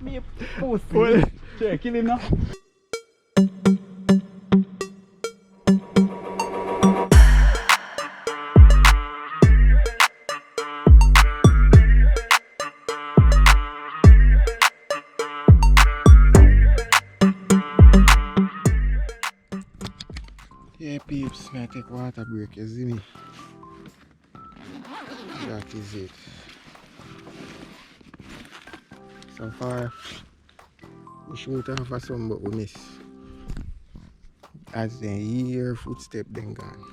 Me pussy. Check, kill him now. Yeah, peeps, I take water break, you see me? That is it. So far, we shoot off for some, but we miss. As they hear footstep, then gone.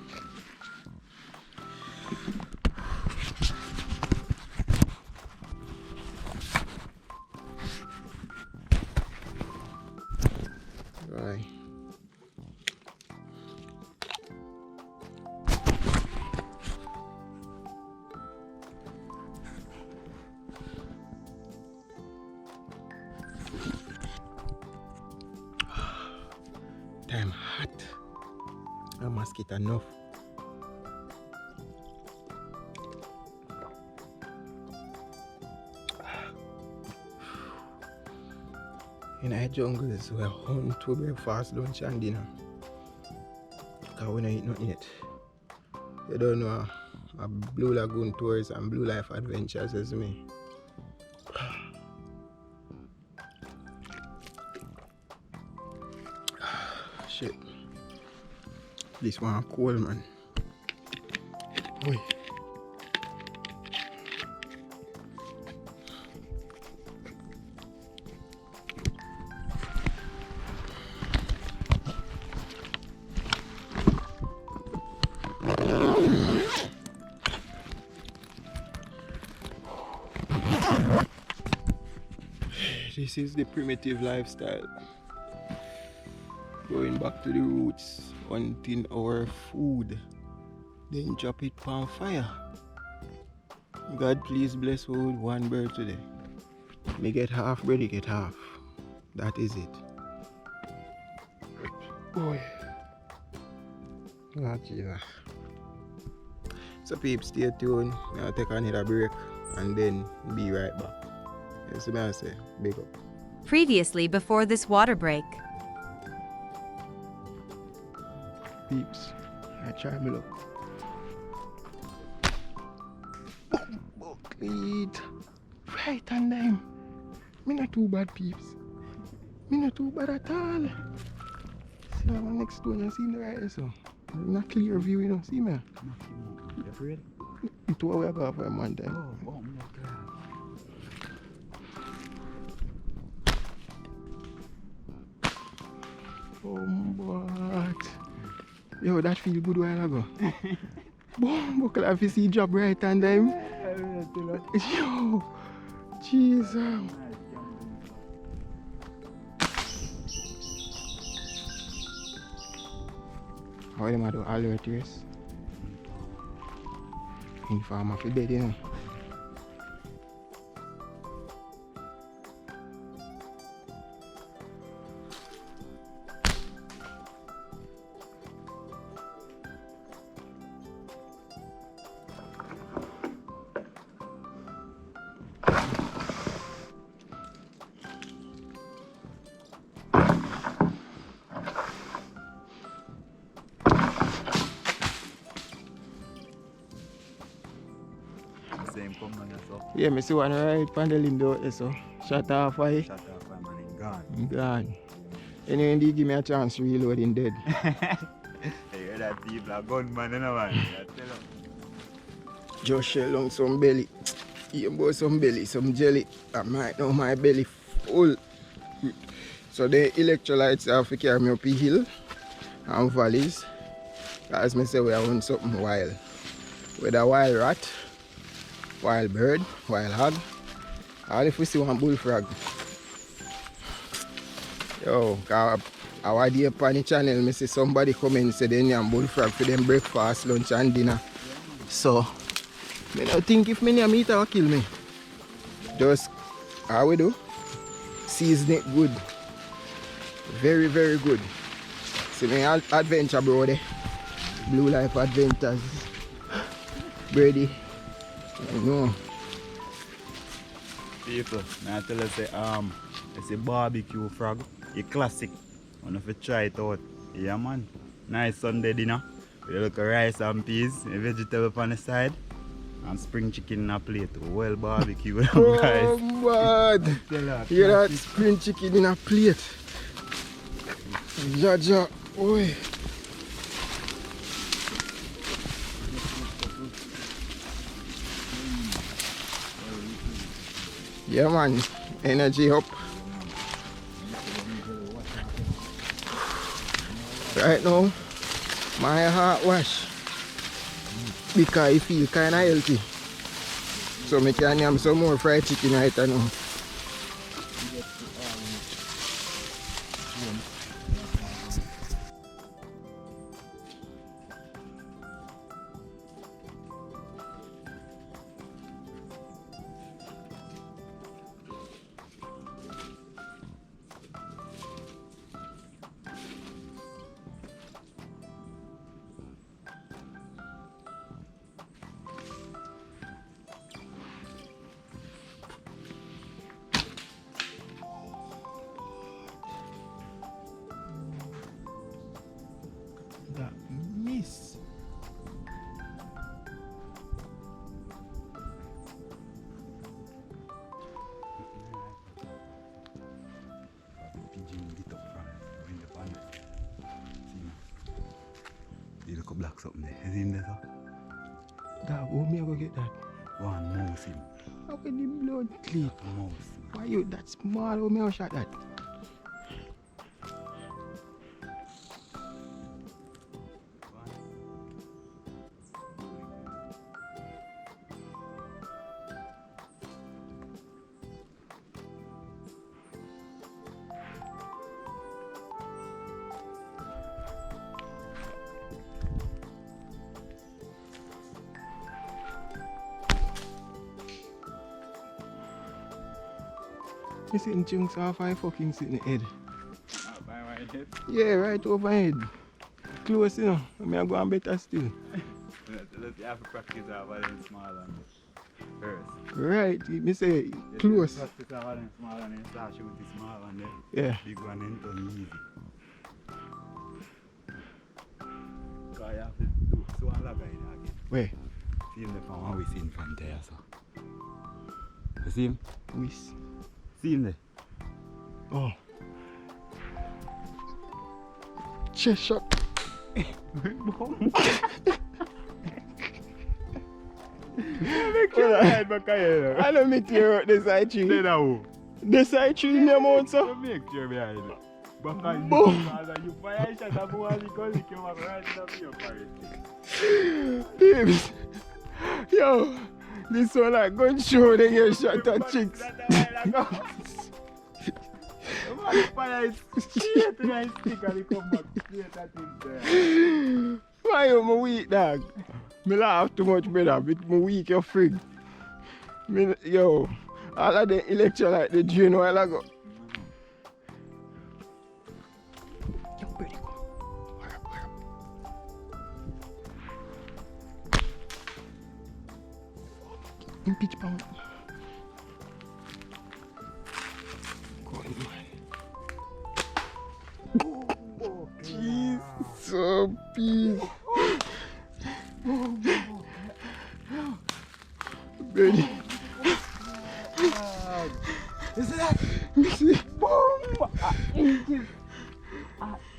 Right. Damn hot. I must get enough. In the jungles, we hunt to breakfast, lunch, and dinner. Because we don't eat nothing yet. You don't know a Blue Lagoon tours and Blue Life adventures as me. Shit. This one cold, man. Oi. This is the primitive lifestyle. Going back to the roots, hunting our food, then drop it on fire. God please bless us with one bird today. Me get half, brother get half. That is it. Boy. Oh, Jesus. So peeps, stay tuned. I'll take another break and then be right back. You see me I say, big up. Previously before this water break. Peeps, I try my luck. Buckled. Right on them. Me not too bad, peeps. Me not too bad at all. See my next door, you see the right so. Not clear view, you know, see me? You afraid? It's what we got for one time. Oh my God. Oh, but yo, that feel good while ago. Boom, buckle have to see drop right on them. Yo, Jesus. How am I do all the tears? Inform of the bed, you know. Yeah, I see one right on the window there, so shut off I. Shut off, man, and gone. I'm gone. Anyway, they give me a chance to reload in dead. You hear that people are gunman, you know, man. Just shell on some belly. Eat about some belly, some jelly. And right now my belly full. So the electrolytes have to carry me up the hill and valleys. As I say, we want something wild. Whether wild rat, wild bird, wild hog, or if we see one bullfrog. Yo, our day upon the channel, I see somebody come in and say they need bullfrog for them breakfast, lunch and dinner. So, I don't think if me meat will kill me. Just how we do, season it good. Very, very good. See me adventure bro there. Blue Life Adventures. Brady. You know. People, I tell you say it's a barbecue frog, a classic. Wanna fi try it out. Yeah man. Nice Sunday dinner. With a little rice and peas, a vegetable on the side, and spring chicken in a plate. Well barbecue guys. Oh man! You that spring chicken in a plate. Jaja, oi. Yeah man, energy up. Right now, my heart wash because I feel kinda healthy. So I can have some more fried chicken right now. That miss. You look black something there. Is him there, sir? Dog, how me I go get that? One mouse him. How can the blood clean? Mouse. Why you that small? How me I shot that? You sitting chunks off I fucking sit in the head. By my head. Yeah, right over head. Close, you know. I mean, I go on better still. Let's have to practice our them small one first. Right, me say close. Practice our them small one and start shoot the small one then. Yeah. Big one then turn easy. Because you have to do so and log in again. Where? See him the from how we see him from there, so. You see him? Whis. See him there? Oh. Chest shot. Make sure you hide back here. I don't make you out the side tree. Say that who? The side tree in the mount, so. You make sure behind it. Back on Boom. you fire shot and go and lick you up right in your parrot. Babes. Yo, this one like gun show they get shot at chicks. Fire is straight to the stick and he come back straight at him there. Why you my weak dog? Me laugh too much better, but my weak your frig. Me, yo, all of the electrolyte the drain while I go. Yo, buddy, go. Hurry up, hurry up. In pitch pound. Go on, man. Jeez, so peace. Ready? Is that? You see? Boom! Inches.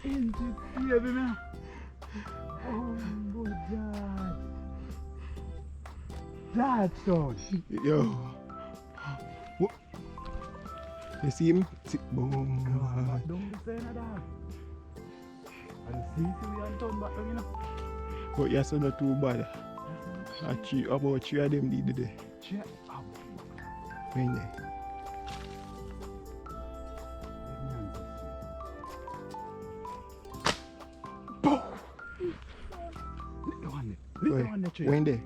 Inches here now. Oh my God. That sound. Yo. What? You see him? See? Boom. Don't be saying that. And see we are done back you know. But you're so not too bad. About three of them did today. Check out. When they? Boom! Little one there. When they?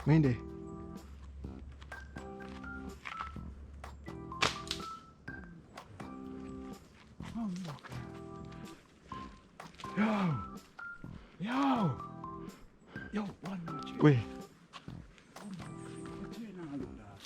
When they? Yo, one more chair. Wait. What chair now look that?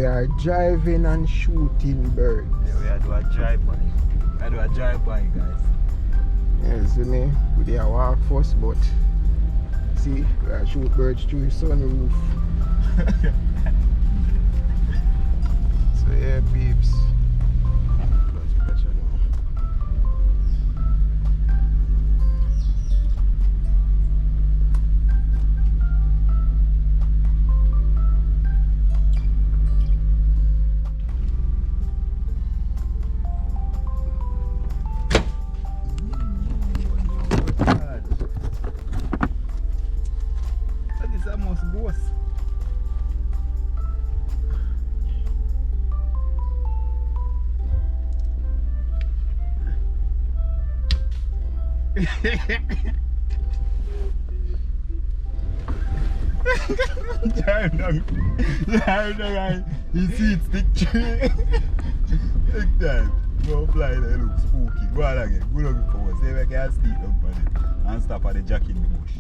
we are driving and shooting birds. Yeah, we are do a drive-by. We are do a drive-by, guys. Yeah, see me? We did walk first, but see, we are shoot birds through the sunroof. So yeah, peeps. That is almost boss. Drive down, guys. You see it stick tree. Take time. Go fly there, look spooky. Go on again. Go look forward. See if I can sleep up on it. And stop at the jack in the bush.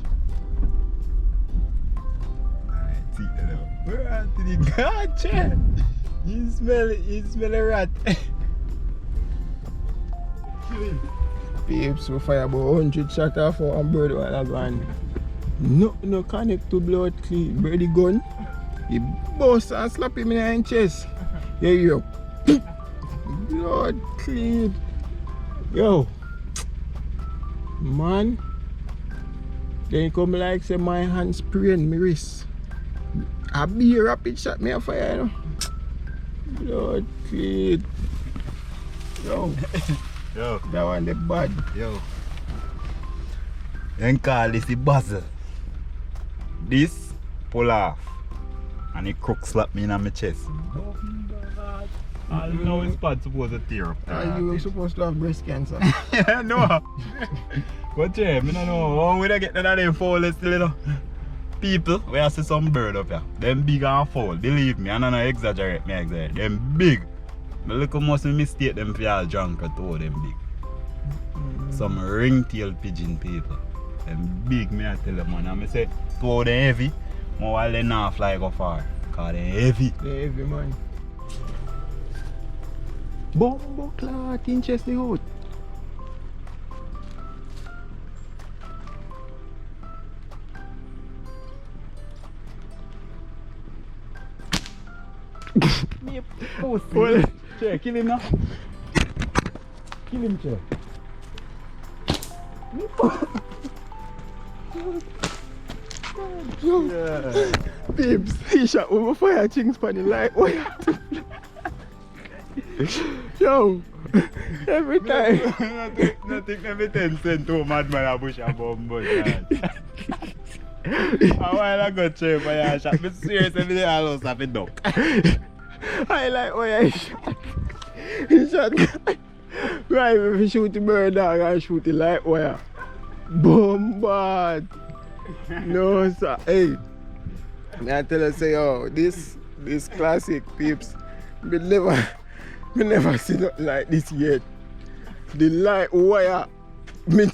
Alright, see it now. We're on to the gotcha. You smell a rat. Kill him. Peeps, we fire about 100 shot off one bird while I go on. No connect to blood clean. Birdie gun. He bust and slap him in the chest. There you go. Blood clean. Yo. Man. Then he come like say my hand spraying my wrist. A be a rapid shot me a fire, you know. Blood clean. Yo. Yo. That one the bad. Yo. Then call this the basil. This pull off. And the crook slap me in my chest. I know it's bad supposed to tear up. Are you supposed to have breast cancer? Yeah, no. But yeah, I don't know. How we get that them foul little people, we have see some bird up here. Them big and foul. Believe me, I don't exaggerate me exaggerate. Them big. I look must mistake them for all drunk or two them big. Some ring-tailed pigeon people. Them big, me I tell them, man. And I say, two of them heavy, more while they not fly go far. Because they heavy. They heavy, man. Bombo clock in Chesney Hood. Me a pussy. Che, kill him now. Kill him, Che. Yo, Yeah. babes, he shot over fire things for the light. Oh, yo, every time. Nothing every 10 cents to a madman a bush a bomb, but a while ago, Che, for your shot. But seriously, they all have a duck. I like oh yeah, he shot. Right, if you shoot the bird dog and shoot the light wire. Bombard. No sir. Hey. I tell you say yo, this classic peeps. Me never seen nothing like this yet. The light wire me